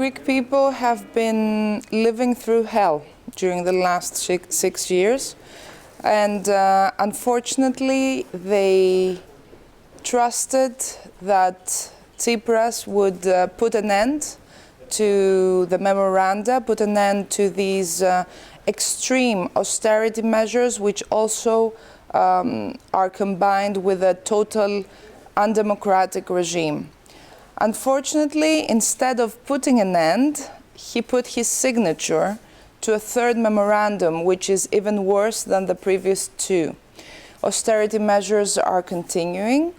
Greek people have been living through hell during the last 6 years, and unfortunately they trusted that Tsipras would put an end to the memoranda, put an end to these extreme austerity measures, which also are combined with a total undemocratic regime. Unfortunately, instead of putting an end, he put his signature to a third memorandum, which is even worse than the previous two. Austerity measures are continuing.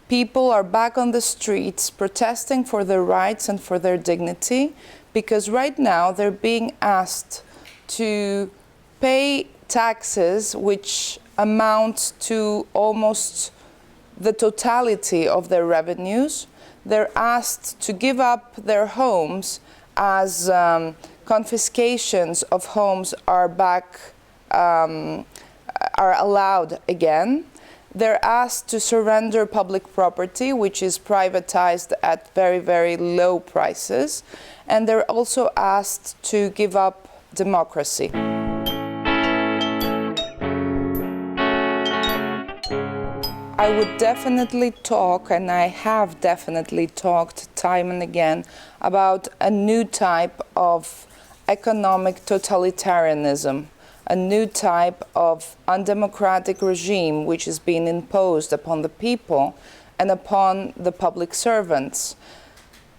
People are back on the streets protesting for their rights and for their dignity, because right now they're being asked to pay taxes which amount to almost the totality of their revenues. They're asked to give up their homes as confiscations of homes are allowed again. They're asked to surrender public property, which is privatized at very, very low prices. And they're also asked to give up democracy. I would definitely talk, and I have definitely talked time and again, about a new type of economic totalitarianism, a new type of undemocratic regime which is being imposed upon the people and upon the public servants.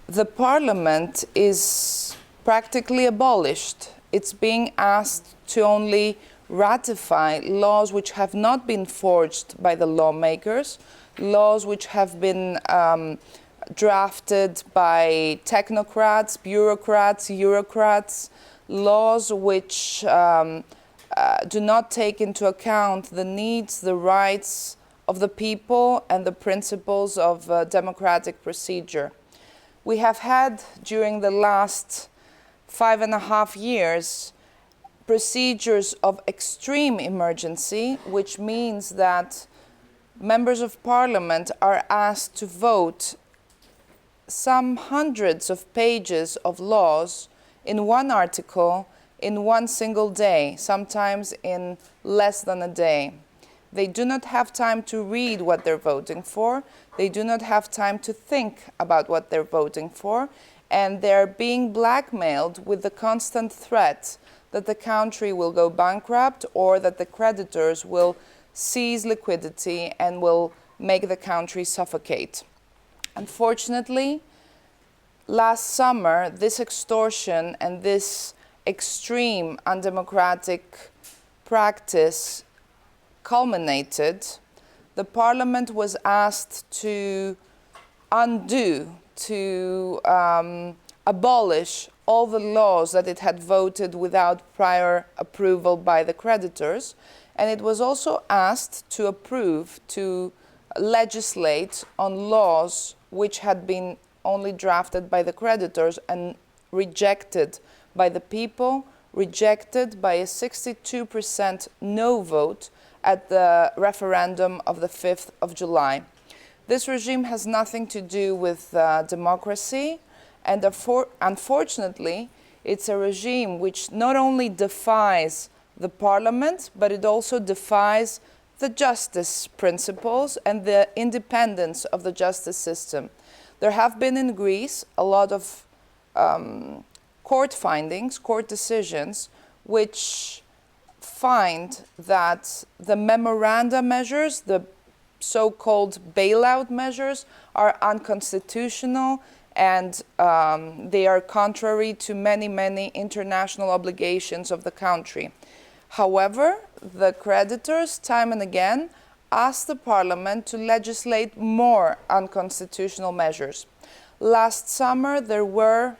The parliament is practically abolished. It's being asked to only ratify laws which have not been forged by the lawmakers, laws which have been drafted by technocrats, bureaucrats, eurocrats, laws which do not take into account the needs, the rights of the people and the principles of democratic procedure. We have had, during the last 5.5 years, procedures of extreme emergency, which means that members of parliament are asked to vote some hundreds of pages of laws in one article in one single day, sometimes in less than a day. They do not have time to read what they're voting for. They do not have time to think about what they're voting for. And they're being blackmailed with the constant threat that the country will go bankrupt or that the creditors will seize liquidity and will make the country suffocate. Unfortunately, last summer, this extortion and this extreme undemocratic practice culminated. The parliament was asked to undo, to abolish all the laws that it had voted without prior approval by the creditors, and it was also asked to approve, to legislate on laws which had been only drafted by the creditors and rejected by the people, rejected by a 62% no vote at the referendum of the 5th of July. This regime has nothing to do with democracy, and unfortunately, it's a regime which not only defies the parliament, but it also defies the justice principles and the independence of the justice system. There have been in Greece a lot of court findings, court decisions, which find that the memoranda measures, the so-called bailout measures, are unconstitutional, and they are contrary to many, many international obligations of the country. However, the creditors, time and again, asked the parliament to legislate more unconstitutional measures. Last summer, there were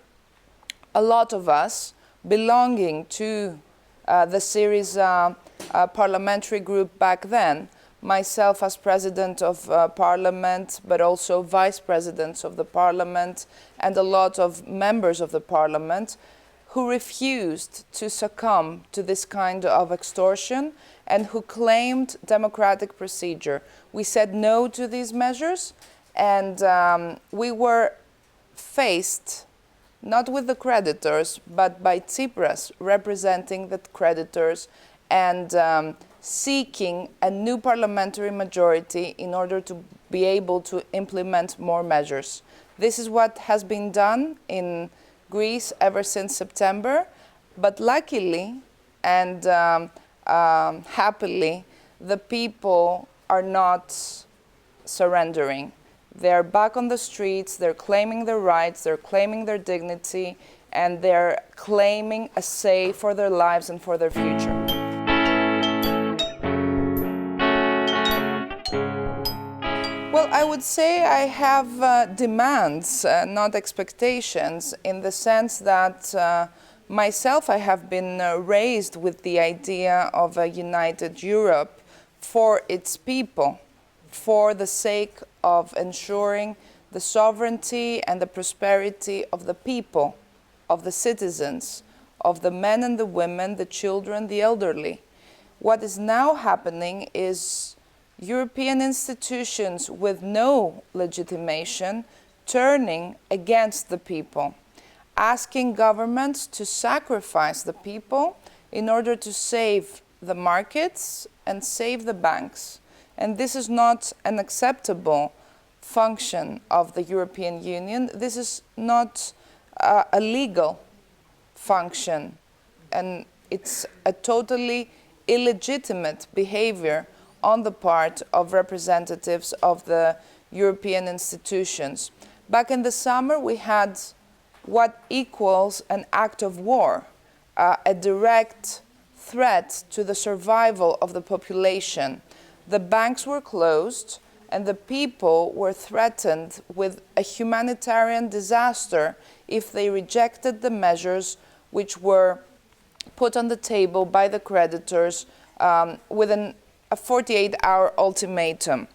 a lot of us belonging to the Syriza parliamentary group back then, myself as president of parliament, but also vice presidents of the parliament, and a lot of members of the parliament who refused to succumb to this kind of extortion and who claimed democratic procedure. We said no to these measures, and we were faced not with the creditors, but by Tsipras representing the creditors and seeking a new parliamentary majority in order to be able to implement more measures. This is what has been done in Greece ever since September, but luckily and happily, the people are not surrendering. They're back on the streets, they're claiming their rights, they're claiming their dignity, and they're claiming a say for their lives and for their future. Well, I would say I have demands, not expectations, in the sense that myself, I have been raised with the idea of a united Europe for its people, for the sake of ensuring the sovereignty and the prosperity of the people, of the citizens, of the men and the women, the children, the elderly. What is now happening is European institutions with no legitimation turning against the people, asking governments to sacrifice the people in order to save the markets and save the banks. And this is not an acceptable function of the European Union. This is not a legal function, and it's a totally illegitimate behavior on the part of representatives of the European institutions. Back in the summer, we had what equals an act of war, a direct threat to the survival of the population. The banks were closed, and the people were threatened with a humanitarian disaster if they rejected the measures which were put on the table by the creditors within a 48-hour ultimatum.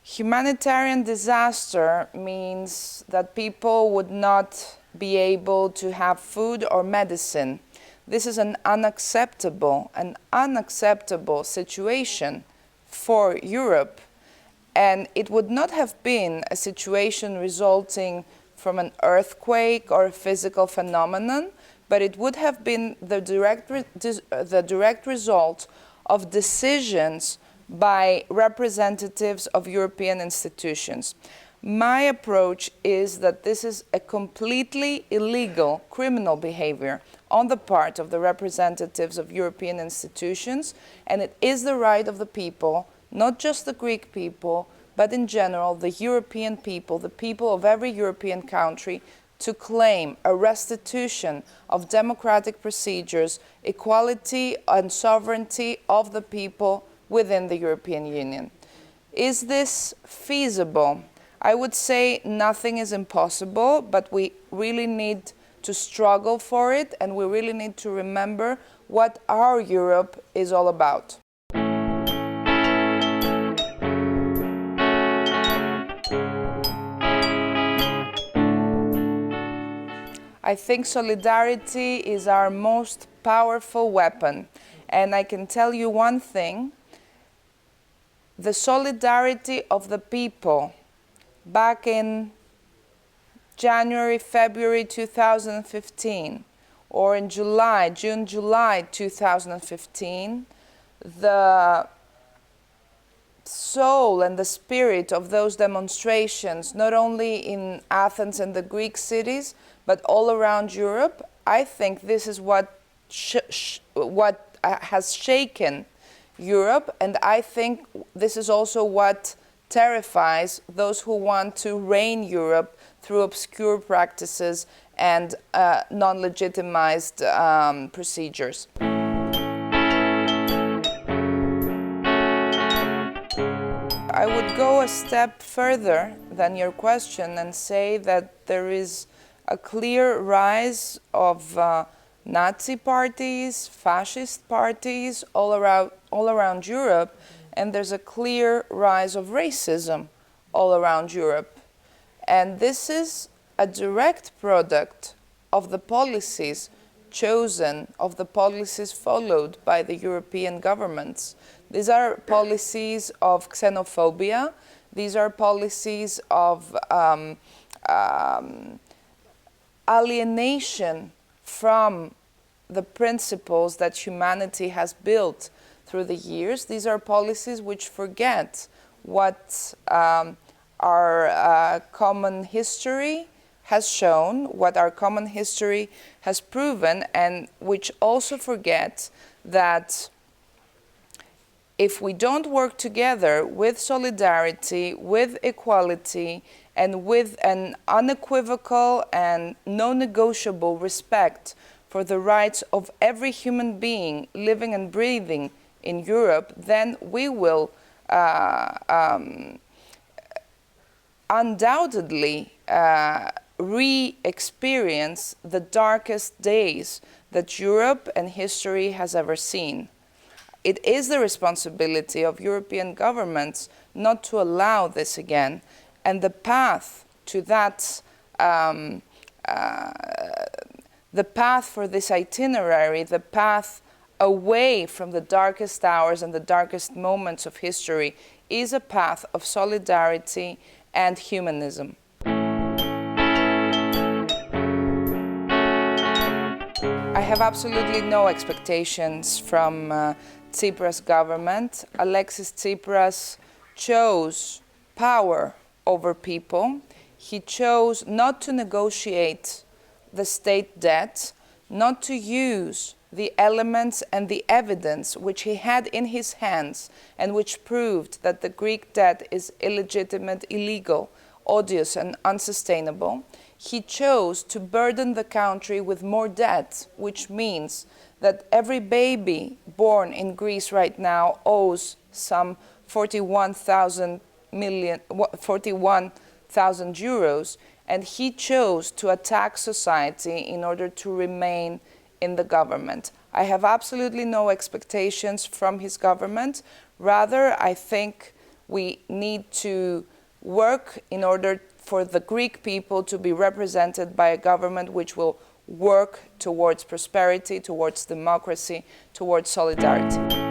Humanitarian disaster means that people would not be able to have food or medicine. This is an unacceptable situation for Europe. And it would not have been a situation resulting from an earthquake or a physical phenomenon, but it would have been the direct result of decisions by representatives of European institutions. My approach is that this is a completely illegal criminal behavior on the part of the representatives of European institutions, and it is the right of the people, not just the Greek people, but in general the European people, the people of every European country, to claim a restitution of democratic procedures, equality and sovereignty of the people within the European Union. Is this feasible? I would say nothing is impossible, but we really need to struggle for it, and we really need to remember what our Europe is all about. I think solidarity is our most powerful weapon. And I can tell you one thing, the solidarity of the people back in January, February 2015, or in June, July 2015, the soul and the spirit of those demonstrations, not only in Athens and the Greek cities, but all around Europe, I think this is what has shaken Europe, and I think this is also what terrifies those who want to reign Europe through obscure practices and non-legitimized procedures. I would go a step further than your question and say that there is a clear rise of Nazi parties, fascist parties all around Europe, and there's a clear rise of racism all around Europe. And this is a direct product of the policies chosen, of the policies followed by the European governments. These are policies of xenophobia. These are policies of alienation from the principles that humanity has built through the years. These are policies which forget what our common history has shown, what our common history has proven, and which also forget that if we don't work together with solidarity, with equality, and with an unequivocal and non-negotiable respect for the rights of every human being living and breathing in Europe, then we will undoubtedly re-experience the darkest days that Europe and history has ever seen. It is the responsibility of European governments not to allow this again, and the path to that, the path for this itinerary, the path away from the darkest hours and the darkest moments of history is a path of solidarity and humanism. I have absolutely no expectations from Tsipras government. Alexis Txipras chose power over people. He chose not to negotiate the state debt, not to use the elements and the evidence which he had in his hands and which proved that the Greek debt is illegitimate, illegal, odious and unsustainable. He chose to burden the country with more debt, which means that every baby born in Greece right now owes some 41,000 euros, and he chose to attack society in order to remain in the government. I have absolutely no expectations from his government. Rather, I think we need to work in order for the Greek people to be represented by a government which will work towards prosperity, towards democracy, towards solidarity.